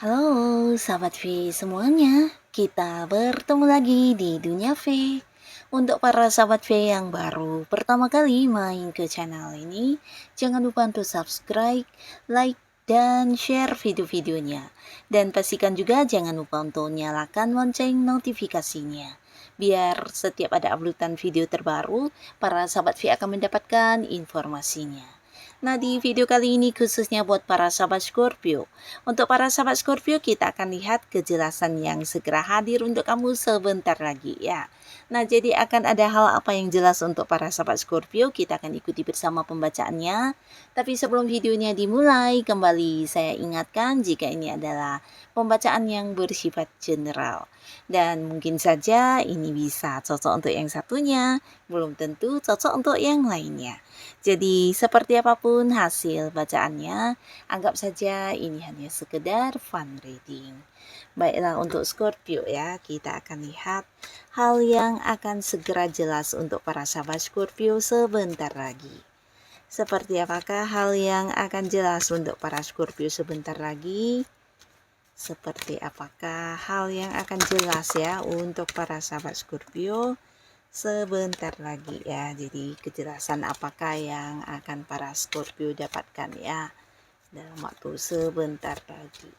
Halo sahabat V semuanya, kita bertemu lagi di Dunia V. Untuk para sahabat V yang baru pertama kali main ke channel ini, jangan lupa untuk subscribe, like, dan share video-videonya. Dan pastikan juga jangan lupa untuk nyalakan lonceng notifikasinya. Biar setiap ada uploadan video terbaru, para sahabat V akan mendapatkan informasinya. Nah, di video kali ini khususnya buat para sahabat Scorpio. Untuk para sahabat Scorpio, kita akan lihat kejelasan yang segera hadir untuk kamu sebentar lagi ya. Nah, jadi akan ada hal apa yang jelas untuk para sahabat Scorpio, kita akan ikuti bersama pembacaannya. Tapi sebelum videonya dimulai, kembali saya ingatkan jika ini adalah pembacaan yang bersifat general. Dan mungkin saja ini bisa cocok untuk yang satunya, belum tentu cocok untuk yang lainnya. Jadi seperti apapun hasil bacaannya, anggap saja ini hanya sekedar fun reading. Baiklah, untuk Scorpio ya, kita akan lihat hal yang akan segera jelas untuk para sahabat Scorpio sebentar lagi. Seperti apakah hal yang akan jelas untuk para Scorpio sebentar lagi? Seperti apakah hal yang akan jelas ya untuk para sahabat Scorpio sebentar lagi ya. Jadi kejelasan apakah yang akan para Scorpio dapatkan ya dalam waktu sebentar lagi.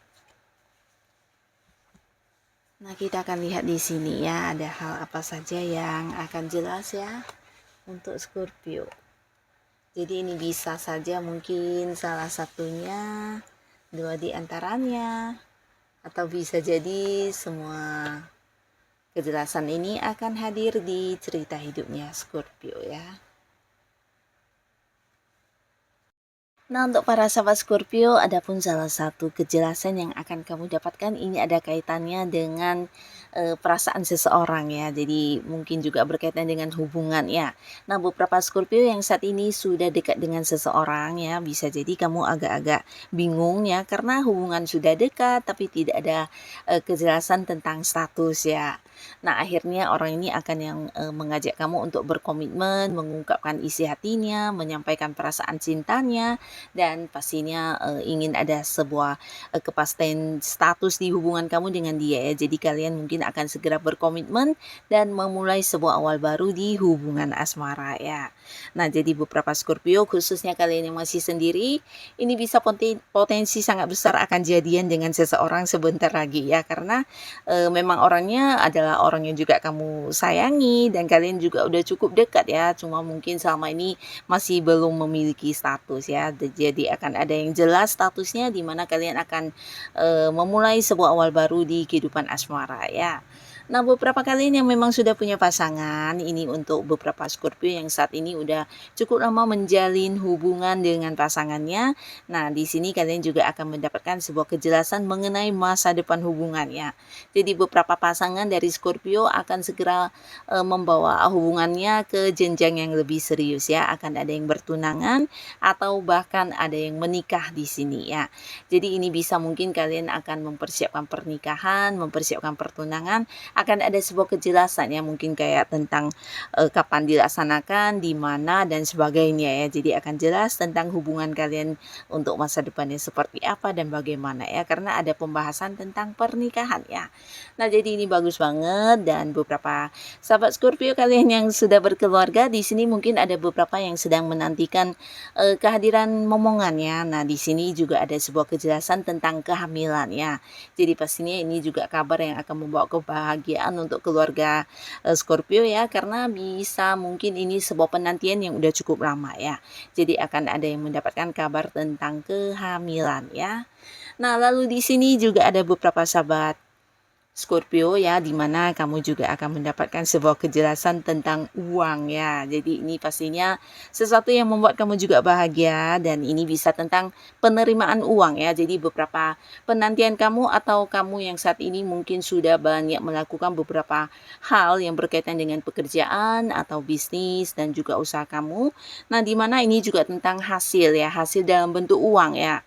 Nah, kita akan lihat di sini ya, ada hal apa saja yang akan jelas ya untuk Scorpio. Jadi ini bisa saja mungkin salah satunya, dua di antaranya, atau bisa jadi semua kejelasan ini akan hadir di cerita hidupnya Scorpio ya. Nah, untuk para sahabat Scorpio, adapun salah satu kejelasan yang akan kamu dapatkan ini ada kaitannya dengan perasaan seseorang ya. Jadi mungkin juga berkaitan dengan hubungan ya. Nah, beberapa Scorpio yang saat ini sudah dekat dengan seseorang ya, bisa jadi kamu agak-agak bingung ya karena hubungan sudah dekat tapi tidak ada kejelasan tentang status ya. Nah, akhirnya orang ini akan yang mengajak kamu untuk berkomitmen, mengungkapkan isi hatinya, menyampaikan perasaan cintanya, dan pastinya ingin ada sebuah kepastian status di hubungan kamu dengan dia ya. Jadi kalian mungkin akan segera berkomitmen dan memulai sebuah awal baru di hubungan asmara ya. Nah, jadi beberapa Scorpio khususnya kalian yang masih sendiri, ini bisa potensi sangat besar akan jadian dengan seseorang sebentar lagi ya, karena memang orangnya adalah orang yang juga kamu sayangi dan kalian juga udah cukup dekat ya, cuma mungkin selama ini masih belum memiliki status ya. Jadi akan ada yang jelas statusnya di mana kalian akan memulai sebuah awal baru di kehidupan asmara ya. Nah, beberapa kalian yang memang sudah punya pasangan, ini untuk beberapa Scorpio yang saat ini udah cukup lama menjalin hubungan dengan pasangannya. Nah, di sini kalian juga akan mendapatkan sebuah kejelasan mengenai masa depan hubungannya. Jadi beberapa pasangan dari Scorpio akan segera membawa hubungannya ke jenjang yang lebih serius ya. Akan ada yang bertunangan atau bahkan ada yang menikah di sini ya. Jadi ini bisa mungkin kalian akan mempersiapkan pernikahan, mempersiapkan pertunangan, akan ada sebuah kejelasan ya, mungkin kayak tentang kapan dilaksanakan, di mana dan sebagainya ya. Jadi akan jelas tentang hubungan kalian untuk masa depannya seperti apa dan bagaimana ya, karena ada pembahasan tentang pernikahan ya. Nah, jadi ini bagus banget. Dan beberapa sahabat Scorpio kalian yang sudah berkeluarga, di sini mungkin ada beberapa yang sedang menantikan kehadiran momongan ya. Nah, di sini juga ada sebuah kejelasan tentang kehamilan ya. Jadi pastinya ini juga kabar yang akan membawa kebahagiaan untuk keluarga Scorpio ya, karena bisa mungkin ini sebuah penantian yang udah cukup lama ya. Jadi akan ada yang mendapatkan kabar tentang kehamilan ya. Nah, lalu di sini juga ada beberapa sahabat Scorpio ya, di mana kamu juga akan mendapatkan sebuah kejelasan tentang uang ya. Jadi ini pastinya sesuatu yang membuat kamu juga bahagia, dan ini bisa tentang penerimaan uang ya. Jadi beberapa penantian kamu atau kamu yang saat ini mungkin sudah banyak melakukan beberapa hal yang berkaitan dengan pekerjaan atau bisnis dan juga usaha kamu. Nah, di mana ini juga tentang hasil ya, hasil dalam bentuk uang ya.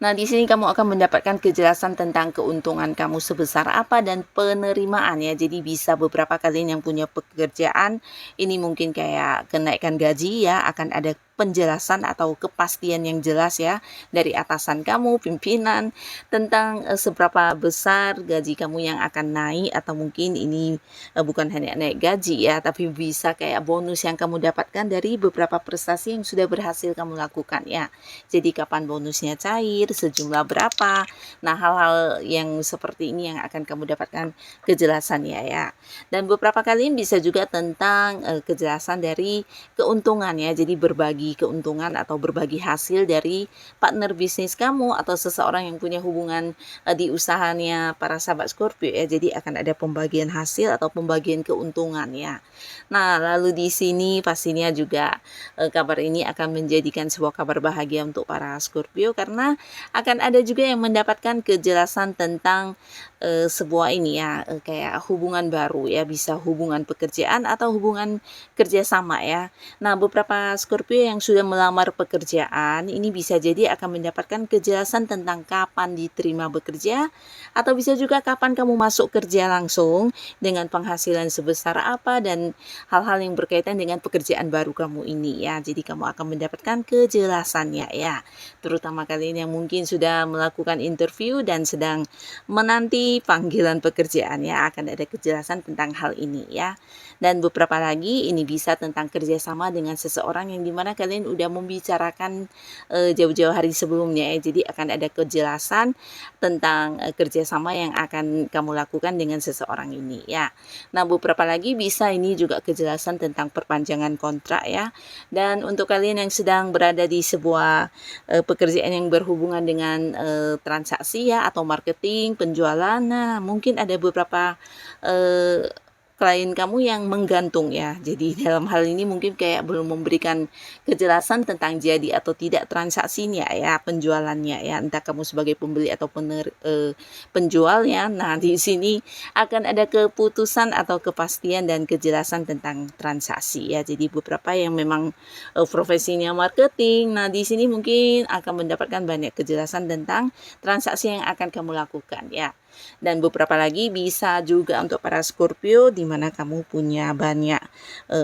Nah, di sini kamu akan mendapatkan kejelasan tentang keuntungan kamu sebesar apa dan penerimaan ya. Jadi bisa beberapa kalian yang punya pekerjaan, ini mungkin kayak kenaikan gaji ya, akan ada penjelasan atau kepastian yang jelas ya dari atasan kamu, pimpinan, tentang seberapa besar gaji kamu yang akan naik, atau mungkin ini bukan hanya naik gaji ya, tapi bisa kayak bonus yang kamu dapatkan dari beberapa prestasi yang sudah berhasil kamu lakukan ya. Jadi kapan bonusnya cair, sejumlah berapa. Nah, hal-hal yang seperti ini yang akan kamu dapatkan kejelasannya ya. Dan beberapa kali bisa juga tentang kejelasan dari keuntungan ya. Jadi berbagi keuntungan atau berbagi hasil dari partner bisnis kamu atau seseorang yang punya hubungan di usahanya para sahabat Scorpio ya. Jadi akan ada pembagian hasil atau pembagian keuntungan ya. Nah, lalu di sini pastinya juga kabar ini akan menjadikan sebuah kabar bahagia untuk para Scorpio, karena akan ada juga yang mendapatkan kejelasan tentang sebuah ini ya, kayak hubungan baru ya, bisa hubungan pekerjaan atau hubungan kerjasama ya. Nah, beberapa Scorpio yang sudah melamar pekerjaan ini bisa jadi akan mendapatkan kejelasan tentang kapan diterima bekerja, atau bisa juga kapan kamu masuk kerja langsung dengan penghasilan sebesar apa, dan hal-hal yang berkaitan dengan pekerjaan baru kamu ini ya. Jadi kamu akan mendapatkan kejelasannya ya. Terutama kalian yang mungkin sudah melakukan interview dan sedang menanti panggilan pekerjaan ya, akan ada kejelasan tentang hal ini ya. Dan beberapa lagi ini bisa tentang kerjasama dengan seseorang yang dimana kalian udah membicarakan jauh-jauh hari sebelumnya ya. Jadi akan ada kejelasan tentang kerjasama yang akan kamu lakukan dengan seseorang ini ya. Nah, beberapa lagi bisa ini juga kejelasan tentang perpanjangan kontrak ya. Dan untuk kalian yang sedang berada di sebuah pekerjaan yang berhubungan dengan transaksi ya, atau marketing, penjualan, nah mungkin ada beberapa klien kamu yang menggantung ya. Jadi dalam hal ini mungkin kayak belum memberikan kejelasan tentang jadi atau tidak transaksinya ya, penjualannya ya, entah kamu sebagai pembeli atau penjual ya. Nah, di sini akan ada keputusan atau kepastian dan kejelasan tentang transaksi ya. Jadi beberapa yang memang profesinya marketing, nah di sini mungkin akan mendapatkan banyak kejelasan tentang transaksi yang akan kamu lakukan ya. Dan beberapa lagi bisa juga untuk para Scorpio di mana kamu punya banyak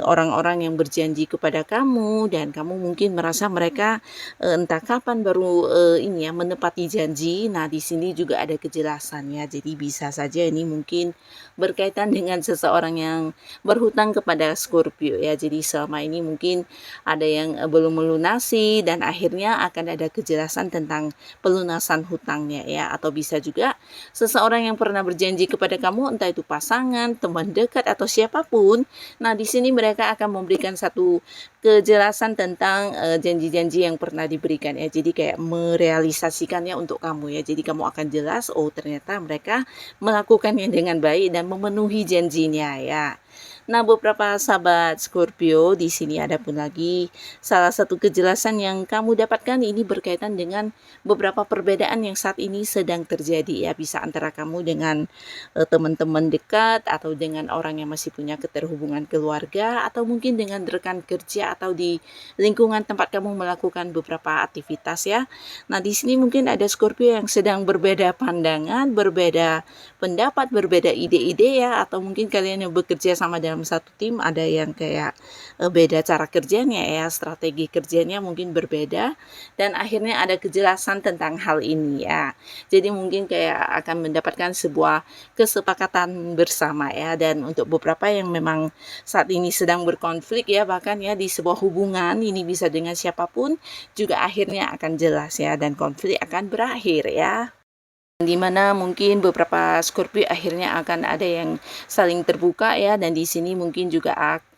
orang-orang yang berjanji kepada kamu, dan kamu mungkin merasa mereka entah kapan baru ini ya menepati janji. Nah, di sini juga ada kejelasannya. Jadi bisa saja ini mungkin berkaitan dengan seseorang yang berhutang kepada Scorpio ya. Jadi selama ini mungkin ada yang belum melunasi, dan akhirnya akan ada kejelasan tentang pelunasan hutangnya ya. Atau bisa juga seseorang yang pernah berjanji kepada kamu, entah itu pasangan, teman dekat, atau siapapun. Nah, di sini mereka akan memberikan satu kejelasan tentang janji-janji yang pernah diberikan ya. Jadi kayak merealisasikannya untuk kamu ya. Jadi kamu akan jelas, oh ternyata mereka melakukannya dengan baik dan memenuhi janjinya ya. Nah, beberapa sahabat Scorpio di sini ada pun lagi salah satu kejelasan yang kamu dapatkan ini berkaitan dengan beberapa perbedaan yang saat ini sedang terjadi ya, bisa antara kamu dengan teman-teman dekat, atau dengan orang yang masih punya keterhubungan keluarga, atau mungkin dengan rekan kerja atau di lingkungan tempat kamu melakukan beberapa aktivitas ya. Nah, di sini mungkin ada Scorpio yang sedang berbeda pandangan, berbeda pendapat, berbeda ide-ide ya, atau mungkin kalian yang bekerja sama dalam satu tim ada yang kayak beda cara kerjanya ya, strategi kerjanya mungkin berbeda, dan akhirnya ada kejelasan tentang hal ini ya. Jadi mungkin kayak akan mendapatkan sebuah kesepakatan bersama ya. Dan untuk beberapa yang memang saat ini sedang berkonflik ya, bahkan ya di sebuah hubungan ini bisa dengan siapapun, juga akhirnya akan jelas ya, dan konflik akan berakhir ya. Di mana mungkin beberapa Scorpio akhirnya akan ada yang saling terbuka ya, dan di sini mungkin juga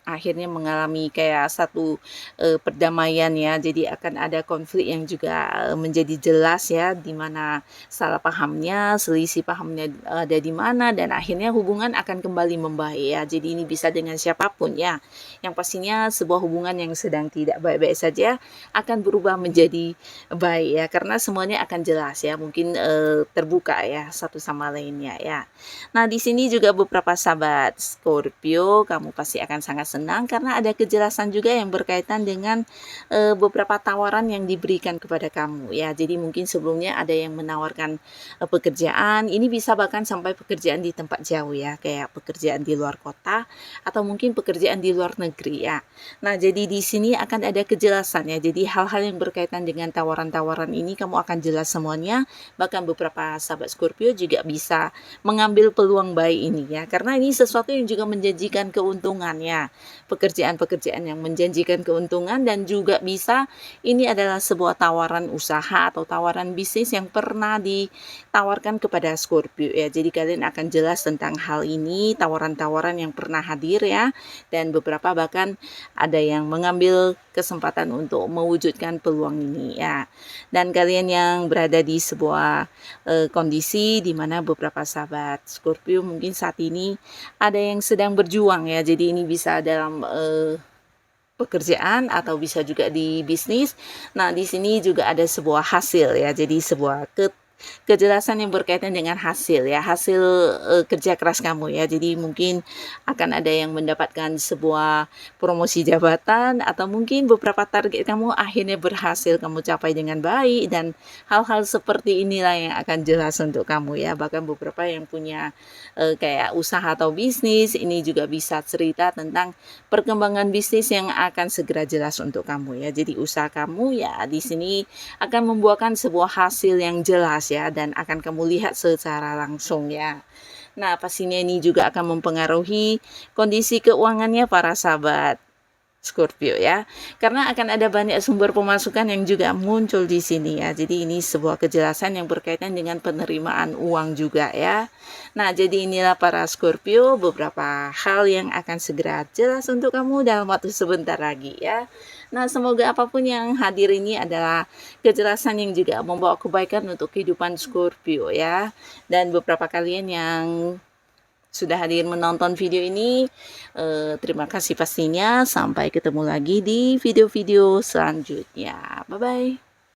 akhirnya mengalami kayak satu perdamaian ya. Jadi akan ada konflik yang juga menjadi jelas ya, di mana salah pahamnya, selisih pahamnya ada di mana, dan akhirnya hubungan akan kembali membaik ya. Jadi ini bisa dengan siapapun ya. Yang pastinya sebuah hubungan yang sedang tidak baik-baik saja akan berubah menjadi baik ya, karena semuanya akan jelas ya, mungkin terbuka ya satu sama lainnya ya. Nah, di sini juga beberapa sahabat Scorpio, kamu pasti akan sangat senang karena ada kejelasan juga yang berkaitan dengan beberapa tawaran yang diberikan kepada kamu ya. Jadi mungkin sebelumnya ada yang menawarkan pekerjaan, ini bisa bahkan sampai pekerjaan di tempat jauh ya, kayak pekerjaan di luar kota atau mungkin pekerjaan di luar negeri ya. Nah, jadi di sini akan ada kejelasan ya. Jadi hal-hal yang berkaitan dengan tawaran-tawaran ini kamu akan jelas semuanya. Bahkan beberapa sahabat Scorpio juga bisa mengambil peluang baik ini ya, karena ini sesuatu yang juga menjanjikan keuntungan ya, pekerjaan-pekerjaan yang menjanjikan keuntungan, dan juga bisa ini adalah sebuah tawaran usaha atau tawaran bisnis yang pernah ditawarkan kepada Scorpio ya. Jadi kalian akan jelas tentang hal ini, tawaran-tawaran yang pernah hadir ya, dan beberapa bahkan ada yang mengambil kesempatan untuk mewujudkan peluang ini ya. Dan kalian yang berada di sebuah kondisi di mana beberapa sahabat Scorpio mungkin saat ini ada yang sedang berjuang ya. Jadi ini bisa dalam pekerjaan atau bisa juga di bisnis. Nah, di sini juga ada sebuah hasil ya. Jadi sebuah kejelasan yang berkaitan dengan hasil ya, hasil kerja keras kamu ya. Jadi mungkin akan ada yang mendapatkan sebuah promosi jabatan, atau mungkin beberapa target kamu akhirnya berhasil kamu capai dengan baik, dan hal-hal seperti inilah yang akan jelas untuk kamu ya. Bahkan beberapa yang punya kayak usaha atau bisnis, ini juga bisa cerita tentang perkembangan bisnis yang akan segera jelas untuk kamu ya. Jadi usaha kamu ya di sini akan membuahkan sebuah hasil yang jelas ya, dan akan kamu lihat secara langsung ya. Nah, pastinya ini juga akan mempengaruhi kondisi keuangannya para sahabat Scorpio ya, karena akan ada banyak sumber pemasukan yang juga muncul di sini ya. Jadi ini sebuah kejelasan yang berkaitan dengan penerimaan uang juga ya. Nah, jadi inilah para Scorpio beberapa hal yang akan segera jelas untuk kamu dalam waktu sebentar lagi ya. Nah, semoga apapun yang hadir ini adalah kejelasan yang juga membawa kebaikan untuk kehidupan Scorpio ya. Dan beberapa kalian yang sudah hadir menonton video ini, terima kasih pastinya. Sampai ketemu lagi di video-video selanjutnya. Bye-bye.